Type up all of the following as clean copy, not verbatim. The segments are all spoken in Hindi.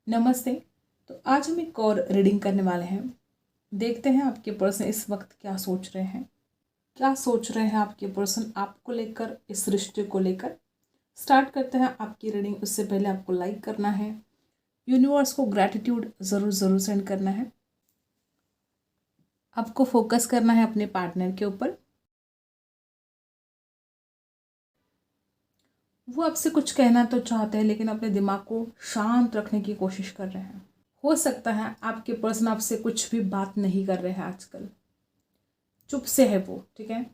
नमस्ते। तो आज हम एक और रीडिंग करने वाले हैं। देखते हैं आपके पर्सन इस वक्त क्या सोच रहे हैं। क्या सोच रहे हैं आपके पर्सन आपको लेकर, इस रिश्ते को लेकर। स्टार्ट करते हैं आपकी रीडिंग। उससे पहले आपको लाइक करना है, यूनिवर्स को ग्रैटिट्यूड ज़रूर ज़रूर सेंड करना है। आपको फोकस करना है अपने पार्टनर के ऊपर। वो आपसे कुछ कहना तो चाहते हैं लेकिन अपने दिमाग को शांत रखने की कोशिश कर रहे हैं। हो सकता है आपके पर्सन आपसे कुछ भी बात नहीं कर रहे हैं आजकल, चुप से है वो, ठीक है।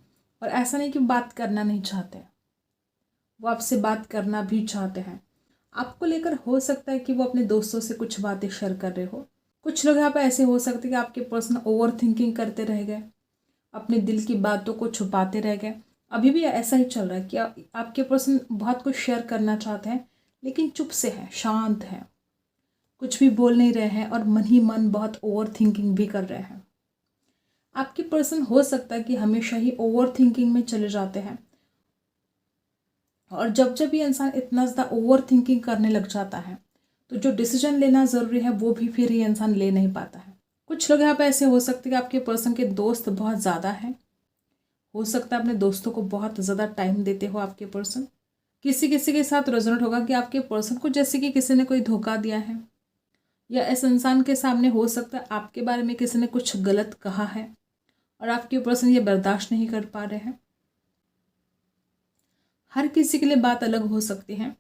और ऐसा नहीं कि बात करना नहीं चाहते, वो आपसे बात करना भी चाहते हैं। आपको लेकर हो सकता है कि वो अपने दोस्तों से कुछ बातें शेयर कर रहे हो। कुछ लोग यहाँ पे ऐसे हो सकते हैं कि आपके पर्सन ओवर थिंकिंग करते रह गए, अपने दिल की बातों को छुपाते रह गए। अभी भी ऐसा ही चल रहा है कि आपके पर्सन बहुत कुछ शेयर करना चाहते हैं लेकिन चुप से है, शांत है, कुछ भी बोल नहीं रहे हैं और मन ही मन बहुत ओवर थिंकिंग भी कर रहे हैं। आपके पर्सन हो सकता है कि हमेशा ही ओवर थिंकिंग में चले जाते हैं और जब जब ये इंसान इतना ज़्यादा ओवर थिंकिंग करने लग जाता है तो जो डिसीजन लेना ज़रूरी है वो भी फिर ये इंसान ले नहीं पाता है। कुछ लोग यहाँ पे ऐसे हो सकते हैं कि आपके पर्सन के दोस्त बहुत ज़्यादा हैं। हो सकता है अपने दोस्तों को बहुत ज़्यादा टाइम देते हो आपके पर्सन। किसी किसी के साथ रेजोनेट होगा कि आपके पर्सन को जैसे कि किसी ने कोई धोखा दिया है, या इस इंसान के सामने हो सकता है आपके बारे में किसी ने कुछ गलत कहा है और आपके पर्सन ये बर्दाश्त नहीं कर पा रहे हैं। हर किसी के लिए बात अलग हो सकती है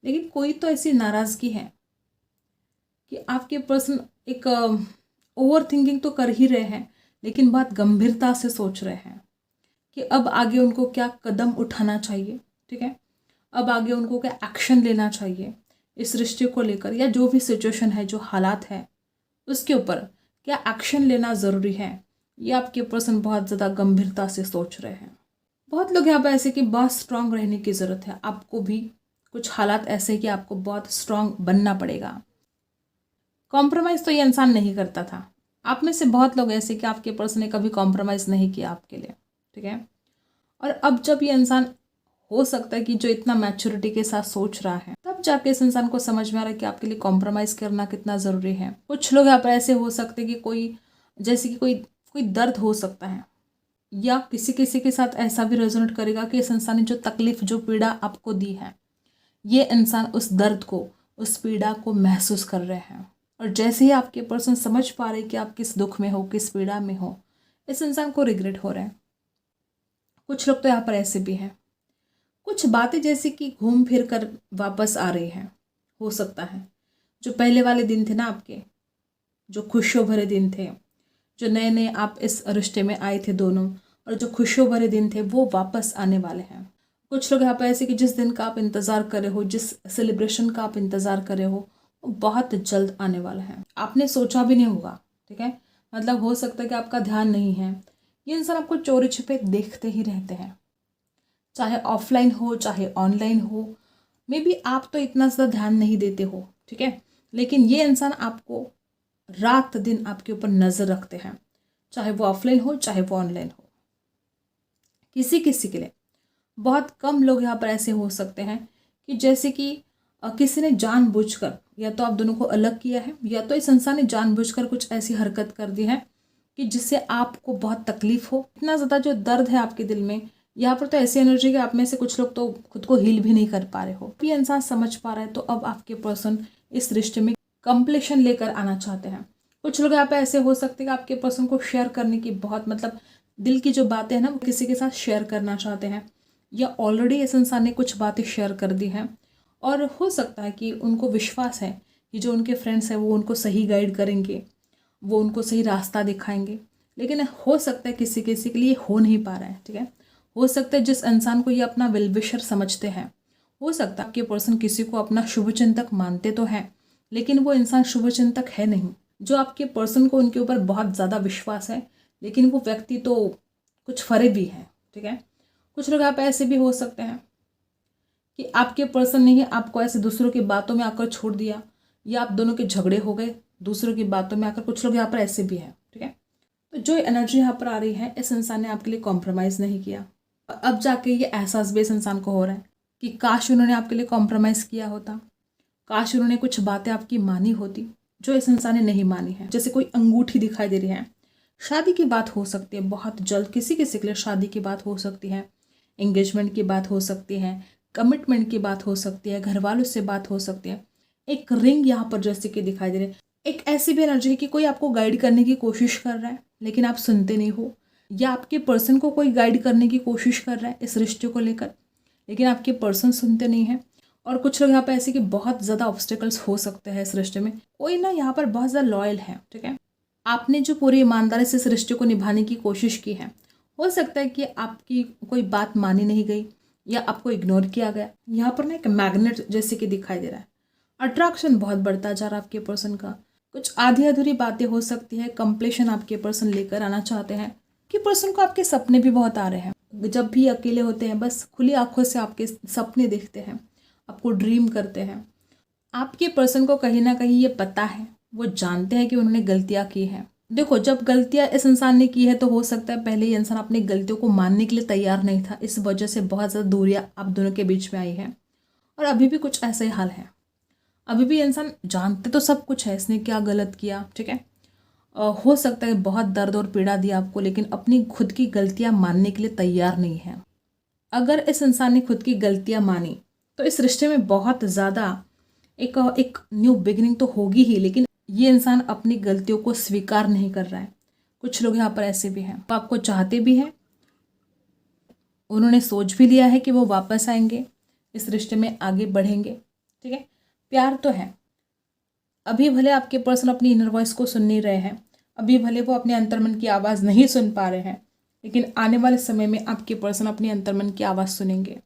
लेकिन कोई तो ऐसी नाराज़गी है कि आपके पर्सन एक ओवर थिंकिंग तो कर ही रहे हैं लेकिन बहुत गंभीरता से सोच रहे हैं कि अब आगे उनको क्या कदम उठाना चाहिए, ठीक है। अब आगे उनको क्या एक्शन लेना चाहिए इस रिश्ते को लेकर, या जो भी सिचुएशन है, जो हालात है उसके ऊपर क्या एक्शन लेना ज़रूरी है, ये आपके पर्सन बहुत ज़्यादा गंभीरता से सोच रहे हैं। बहुत लोग यहाँ पर ऐसे कि बहुत स्ट्रांग रहने की ज़रूरत है। आपको भी कुछ हालात ऐसे हैं कि आपको बहुत स्ट्रांग बनना पड़ेगा। कॉम्प्रोमाइज़ तो ये इंसान नहीं करता था। आप में से बहुत लोग ऐसे कि आपके पर्सन ने कभी कॉम्प्रोमाइज़ नहीं किया आपके लिए, ठीक है। और अब जब ये इंसान हो सकता है कि जो इतना मैच्योरिटी के साथ सोच रहा है, तब जाके इस इंसान को समझ में आ रहा है कि आपके लिए कॉम्प्रोमाइज़ करना कितना ज़रूरी है। कुछ लोग यहाँ पर ऐसे हो सकते हैं कि कोई जैसे कि कोई कोई दर्द हो सकता है, या किसी किसी के साथ ऐसा भी रेजोनेट करेगा कि इस इंसान ने जो तकलीफ, जो पीड़ा आपको दी है, ये इंसान उस दर्द को, उस पीड़ा को महसूस कर रहे हैं। और जैसे ही आपके पर्सन समझ पा रहे कि आप किस दुख में हो, किस पीड़ा में हो, इस इंसान को रिग्रेट हो रहा है। कुछ लोग तो यहाँ पर ऐसे भी हैं। कुछ बातें जैसे कि घूम फिर कर वापस आ रही हैं। हो सकता है जो पहले वाले दिन थे ना आपके, जो खुशियों भरे दिन थे, जो नए नए आप इस रिश्ते में आए थे दोनों, और जो खुशियों भरे दिन थे वो वापस आने वाले हैं। कुछ लोग यहाँ पे ऐसे कि जिस दिन का आप इंतज़ार कर रहे हो, जिस सेलिब्रेशन का आप इंतज़ार कर रहे हो, वो बहुत जल्द आने वाला है। आपने सोचा भी नहीं होगा, ठीक है। मतलब हो सकता है कि आपका ध्यान नहीं है, ये इंसान आपको चोरी छिपे देखते ही रहते हैं, चाहे ऑफलाइन हो चाहे ऑनलाइन हो। मे बी आप तो इतना ज़्यादा ध्यान नहीं देते हो, ठीक है, लेकिन ये इंसान आपको रात दिन आपके ऊपर नज़र रखते हैं, चाहे वो ऑफलाइन हो चाहे वो ऑनलाइन हो। किसी किसी के लिए, बहुत कम लोग यहाँ पर ऐसे हो सकते हैं कि जैसे कि किसी ने जानबूझकर, या तो आप दोनों को अलग किया है, या तो इस इंसान ने जानबूझकर कुछ ऐसी हरकत कर दी है कि जिससे आपको बहुत तकलीफ हो। इतना ज़्यादा जो दर्द है आपके दिल में, यहाँ पर तो ऐसी एनर्जी कि आप में से कुछ लोग तो खुद को हील भी नहीं कर पा रहे हो। ये इंसान समझ पा रहा है तो अब आपके पर्सन इस रिश्ते में कंप्लीशन लेकर आना चाहते हैं। कुछ लोग यहाँ पे ऐसे हो सकते हैं कि आपके पर्सन को शेयर करने की बहुत, मतलब दिल की जो बातें हैं ना, वो किसी के साथ शेयर करना चाहते हैं, या ऑलरेडी इस इंसान ने कुछ बातें शेयर कर दी हैं और हो सकता है कि उनको विश्वास है कि जो उनके फ्रेंड्स हैं वो उनको सही गाइड करेंगे, वो उनको सही रास्ता दिखाएंगे। लेकिन हो सकता है किसी किसी के लिए हो नहीं पा रहा है, ठीक है। हो सकता है जिस इंसान को ये अपना वेल विशर समझते हैं, हो सकता है आपके पर्सन किसी को अपना शुभचिंतक मानते तो हैं लेकिन वो इंसान शुभचिंतक है नहीं। जो आपके पर्सन को उनके ऊपर बहुत ज़्यादा विश्वास है लेकिन वो व्यक्ति तो कुछ फरेबी है, ठीक है। कुछ लोग आप ऐसे भी हो सकते हैं कि आपके पर्सन ने ही आपको ऐसे दूसरों की बातों में आकर छोड़ दिया, या आप दोनों के झगड़े हो गए दूसरों की बातों में आकर। कुछ लोग यहाँ पर ऐसे भी हैं, ठीक है। तो जो एनर्जी यहाँ पर आ रही है, इस इंसान ने आपके लिए कॉम्प्रोमाइज़ नहीं किया। अब जाके ये एहसास भी इस इंसान को हो रहा है कि काश उन्होंने आपके लिए कॉम्प्रोमाइज़ किया होता, काश उन्होंने कुछ बातें आपकी मानी होती जो इस इंसान ने नहीं मानी है। जैसे कोई अंगूठी दिखाई दे रही है, शादी की बात हो सकती है बहुत जल्द, किसी किसी के लिए शादी की बात हो सकती है, एंगेजमेंट की बात हो सकती है, कमिटमेंट की बात हो सकती है, घर वालों से बात हो सकती है। एक रिंग यहाँ पर जैसे कि दिखाई दे रही है। एक ऐसी भी एनर्जी है कि कोई आपको गाइड करने की कोशिश कर रहा है लेकिन आप सुनते नहीं हो, या आपके पर्सन को कोई गाइड करने की कोशिश कर रहा है इस रिश्ते को लेकर, लेकिन आपके पर्सन सुनते नहीं हैं। और कुछ लोग यहाँ पर ऐसे कि बहुत ज़्यादा ऑब्स्टिकल्स हो सकते हैं इस रिश्ते में। कोई ना यहाँ पर बहुत ज़्यादा लॉयल है, ठीक है, आपने जो पूरी ईमानदारी से इस रिश्ते को निभाने की कोशिश की है, हो सकता है कि आपकी कोई बात मानी नहीं गई या आपको इग्नोर किया गया। यहाँ पर ना एक मैग्नेट जैसे कि दिखाई दे रहा है, अट्रैक्शन बहुत बढ़ता जा रहा है आपके पर्सन का। कुछ आधी अधूरी बातें हो सकती है, कंप्लीशन आपके पर्सन लेकर आना चाहते हैं कि पर्सन को आपके सपने भी बहुत आ रहे हैं। जब भी अकेले होते हैं बस खुली आंखों से आपके सपने देखते हैं, आपको ड्रीम करते हैं। आपके पर्सन को कहीं ना कहीं ये पता है, वो जानते हैं कि उन्होंने गलतियाँ की हैं। देखो, जब गलतियाँ इस इंसान ने की है तो हो सकता है पहले ये इंसान अपनी गलतियों को मानने के लिए तैयार नहीं था, इस वजह से बहुत ज़्यादा दूरियाँ आप दोनों के बीच में आई है। और अभी भी कुछ ऐसा ही हाल है, अभी भी इंसान जानते तो सब कुछ है इसने क्या गलत किया, ठीक है। हो सकता है बहुत दर्द और पीड़ा दिया आपको, लेकिन अपनी खुद की गलतियाँ मानने के लिए तैयार नहीं है। अगर इस इंसान ने खुद की गलतियाँ मानी तो इस रिश्ते में बहुत ज़्यादा एक न्यू बिगिनिंग तो होगी ही, लेकिन ये इंसान अपनी गलतियों को स्वीकार नहीं कर रहा है। कुछ लोग यहाँ पर ऐसे भी हैं, वो आपको चाहते भी हैं, उन्होंने सोच भी लिया है कि वो वापस आएंगे, इस रिश्ते में आगे बढ़ेंगे, ठीक है, प्यार तो है। अभी भले आपके पर्सन अपनी इनर वॉइस को सुन नहीं रहे हैं, अभी भले वो अपने अंतर्मन की आवाज़ नहीं सुन पा रहे हैं, लेकिन आने वाले समय में आपके पर्सन अपने अंतर्मन की आवाज़ सुनेंगे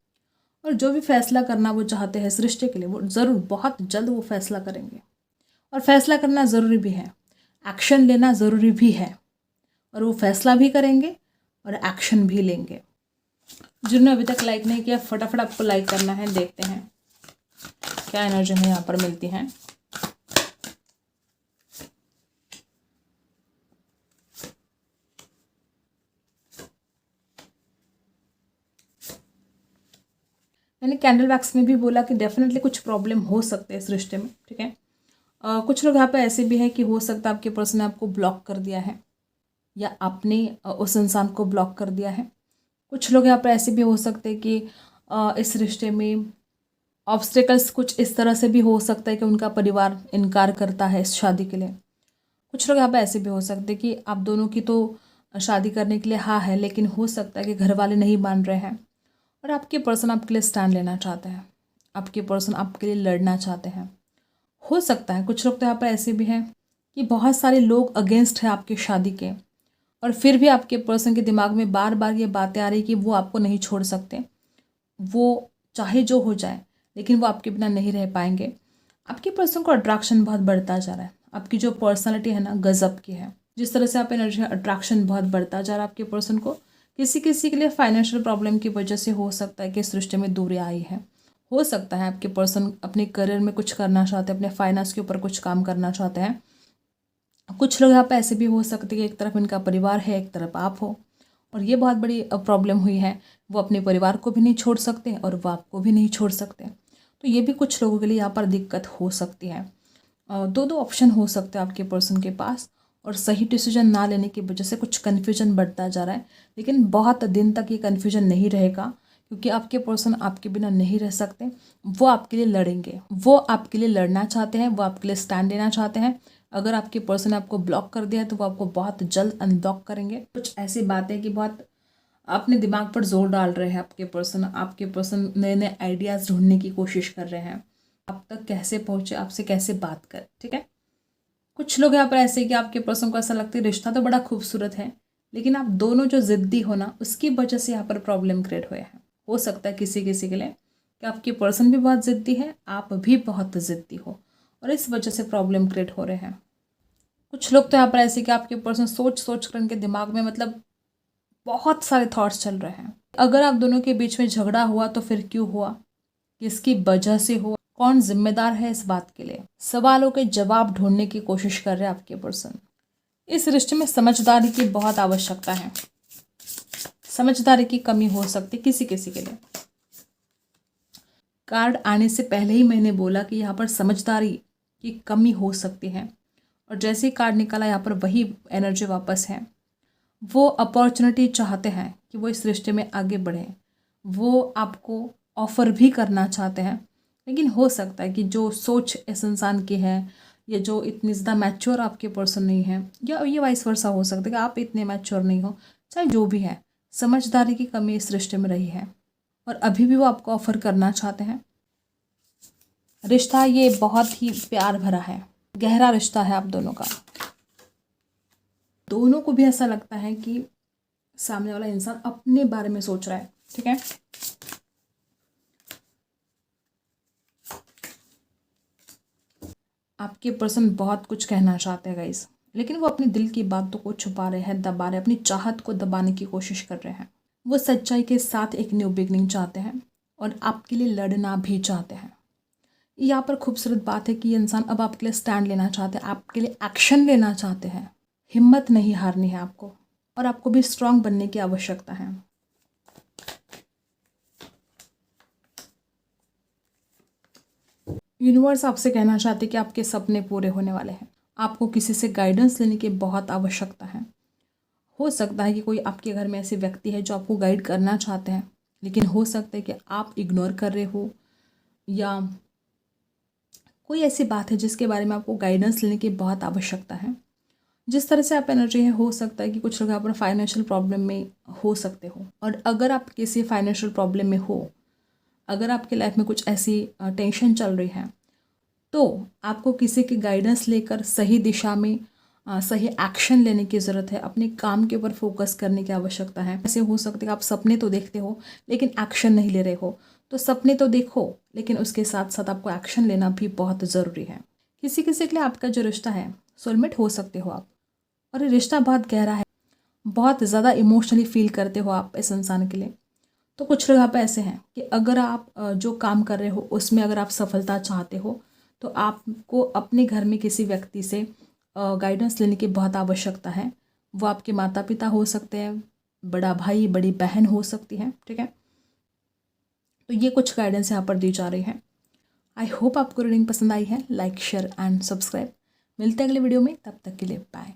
और जो भी फैसला करना वो चाहते हैं इस रिश्ते के लिए, वो ज़रूर बहुत जल्द वो फैसला करेंगे। और फैसला करना ज़रूरी भी है, एक्शन लेना ज़रूरी भी है, और वो फैसला भी करेंगे और एक्शन भी लेंगे। जिन्होंने अभी तक लाइक नहीं किया फटाफट आपको लाइक करना है। देखते हैं क्या एनर्जी हमें यहाँ पर मिलती है। मैंने कैंडल वैक्स में भी बोला कि डेफिनेटली कुछ प्रॉब्लम हो सकते हैं इस रिश्ते में, ठीक है। कुछ लोग यहाँ पे ऐसे भी है कि हो सकता है आपके पर्सन ने आपको ब्लॉक कर दिया है या आपने उस इंसान को ब्लॉक कर दिया है। कुछ लोग यहाँ पर ऐसे भी हो सकते हैं कि इस रिश्ते में ऑब्स्टेकल्स कुछ इस तरह से भी हो सकता है कि उनका परिवार इनकार करता है इस शादी के लिए। कुछ लोग यहाँ पर ऐसे भी हो सकते हैं कि आप दोनों की तो शादी करने के लिए हाँ है, लेकिन हो सकता है कि घर वाले नहीं मान रहे हैं और आपके पर्सन आपके लिए स्टैंड लेना चाहते हैं, आपके पर्सन आपके लिए लड़ना चाहते हैं। हो सकता है कुछ लोग तो यहाँ पर ऐसे भी हैं कि बहुत सारे लोग अगेंस्ट हैं आपकी शादी के, और फिर भी आपके पर्सन के दिमाग में बार बार ये बातें आ रही कि वो आपको नहीं छोड़ सकते, वो चाहे जो हो जाए लेकिन वो आपके बिना नहीं रह पाएंगे। आपके पर्सन को अट्रैक्शन बहुत बढ़ता जा रहा है, आपकी जो पर्सनैलिटी है ना गजब की है। जिस तरह से आप एनर्जी, अट्रैक्शन बहुत बढ़ता जा रहा है आपके पर्सन को। किसी किसी के लिए फाइनेंशियल प्रॉब्लम की वजह से हो सकता है कि इस रिश्ते में दूरी आई है। हो सकता है आपके पर्सन अपने करियर में कुछ करना चाहते हैं, अपने फाइनेंस के ऊपर कुछ काम करना चाहते हैं। कुछ लोग यहाँ पे ऐसे भी हो सकते हैं कि एक तरफ इनका परिवार है, एक तरफ आप हो, और ये बहुत बड़ी प्रॉब्लम हुई है। वो अपने परिवार को भी नहीं छोड़ सकते और वो आपको भी नहीं छोड़ सकते। तो ये भी कुछ लोगों के लिए यहाँ पर दिक्कत हो सकती है। दो ऑप्शन हो सकते हैं आपके पर्सन के पास, और सही डिसीजन ना लेने की वजह से कुछ कन्फ्यूजन बढ़ता जा रहा है। लेकिन बहुत दिन तक ये कन्फ्यूजन नहीं रहेगा, क्योंकि आपके पर्सन आपके बिना नहीं रह सकते। वो आपके लिए लड़ेंगे, वो आपके लिए लड़ना चाहते हैं, वो आपके लिए स्टैंड लेना चाहते हैं। अगर आपके पर्सन ने आपको ब्लॉक कर दिया है तो वो आपको बहुत जल्द अनब्लॉक करेंगे। कुछ ऐसी बातें कि बहुत अपने दिमाग पर जोर डाल रहे हैं आपके पर्सन नए नए आइडियाज़ ढूंढने की कोशिश कर रहे हैं, आप तक कैसे पहुँचे, आपसे कैसे बात कर, ठीक है। कुछ लोग यहाँ पर ऐसे कि आपके पर्सन को ऐसा लगता है रिश्ता तो बड़ा खूबसूरत है, लेकिन आप दोनों जो ज़िद्दी हो ना, उसकी वजह से यहाँ पर प्रॉब्लम क्रिएट हुए हैं। हो सकता है किसी किसी के लिए कि आपके पर्सन भी बहुत ज़िद्दी है, आप भी बहुत ज़िद्दी हो, और इस वजह से प्रॉब्लम क्रिएट हो रहे हैं। कुछ लोग तो यहाँ पर ऐसे कि आपके पर्सन सोच सोच कर उनके दिमाग में मतलब बहुत सारे थॉट्स चल रहे हैं। अगर आप दोनों के बीच में झगड़ा हुआ तो फिर क्यों हुआ, किसकी वजह से हुआ, कौन जिम्मेदार है इस बात के लिए, सवालों के जवाब ढूंढने की कोशिश कर रहे हैं आपके पर्सन। इस रिश्ते में समझदारी की बहुत आवश्यकता है, समझदारी की कमी हो सकती किसी किसी के लिए। कार्ड आने से पहले ही मैंने बोला कि यहाँ पर समझदारी की कमी हो सकती है, और जैसे ही कार्ड निकला यहाँ पर वही एनर्जी वापस है। वो अपॉर्चुनिटी चाहते हैं कि वो इस रिश्ते में आगे बढ़ें, वो आपको ऑफ़र भी करना चाहते हैं, लेकिन हो सकता है कि जो सोच इस इंसान की है, या जो इतनी ज़्यादा मैच्योर आपके पर्सन नहीं है, या ये वाइस वर्सा हो सकता है कि आप इतने मैच्योर नहीं हो, चाहे जो भी है, समझदारी की कमी इस रिश्ते में रही है और अभी भी वो आपको ऑफ़र करना चाहते हैं। रिश्ता ये बहुत ही प्यार भरा है, गहरा रिश्ता है आप दोनों का। दोनों को भी ऐसा लगता है कि सामने वाला इंसान अपने बारे में सोच रहा है, ठीक है। आपके पर्सन बहुत कुछ कहना चाहते हैं गाइस, लेकिन वो अपने दिल की बातों को छुपा रहे हैं, दबा रहे हैं, अपनी चाहत को दबाने की कोशिश कर रहे हैं। वो सच्चाई के साथ एक न्यू बिगनिंग चाहते हैं और आपके लिए लड़ना भी चाहते हैं। यहाँ पर खूबसूरत बात है कि ये इंसान अब आपके लिए स्टैंड लेना चाहते हैं, आपके लिए एक्शन लेना चाहते हैं। हिम्मत नहीं हारनी है आपको, और आपको भी स्ट्रांग बनने की आवश्यकता है। यूनिवर्स आपसे कहना चाहते कि आपके सपने पूरे होने वाले हैं। आपको किसी से गाइडेंस लेने की बहुत आवश्यकता है। हो सकता है कि कोई आपके घर में ऐसे व्यक्ति है जो आपको गाइड करना चाहते हैं, लेकिन हो सकता है कि आप इग्नोर कर रहे हो, या कोई ऐसी बात है जिसके बारे में आपको गाइडेंस लेने की बहुत आवश्यकता है। जिस तरह से आप एनर्जी है, हो सकता है कि कुछ लोग अपना फाइनेंशियल प्रॉब्लम में हो सकते हो, और अगर आप किसी फाइनेंशियल प्रॉब्लम में हो, अगर आपके लाइफ में कुछ ऐसी टेंशन चल रही है, तो आपको किसी की गाइडेंस लेकर सही दिशा में सही एक्शन लेने की ज़रूरत है। अपने काम के ऊपर फोकस करने की आवश्यकता है। ऐसे हो सकते हैं आप सपने तो देखते हो लेकिन एक्शन नहीं ले रहे हो, तो सपने तो देखो लेकिन उसके साथ साथ आपको एक्शन लेना भी बहुत ज़रूरी है। किसी किसी के लिए आपका जो रिश्ता है सोलमेट हो सकते हो आप, और ये रिश्ता बहुत गहरा है, बहुत ज़्यादा इमोशनली फील करते हो आप इस इंसान के लिए। तो कुछ लोग आप ऐसे हैं कि अगर आप जो काम कर रहे हो उसमें अगर आप सफलता चाहते हो, तो आपको अपने घर में किसी व्यक्ति से गाइडेंस लेने की बहुत आवश्यकता है। वो आपके माता पिता हो सकते हैं, बड़ा भाई बड़ी बहन हो सकती है, ठीक है। तो ये कुछ गाइडेंस यहाँ पर दी जा रही है। आई होप आपको रीडिंग पसंद आई है। Like share and subscribe. मिलते हैं अगले वीडियो में, तब तक के लिए बाय।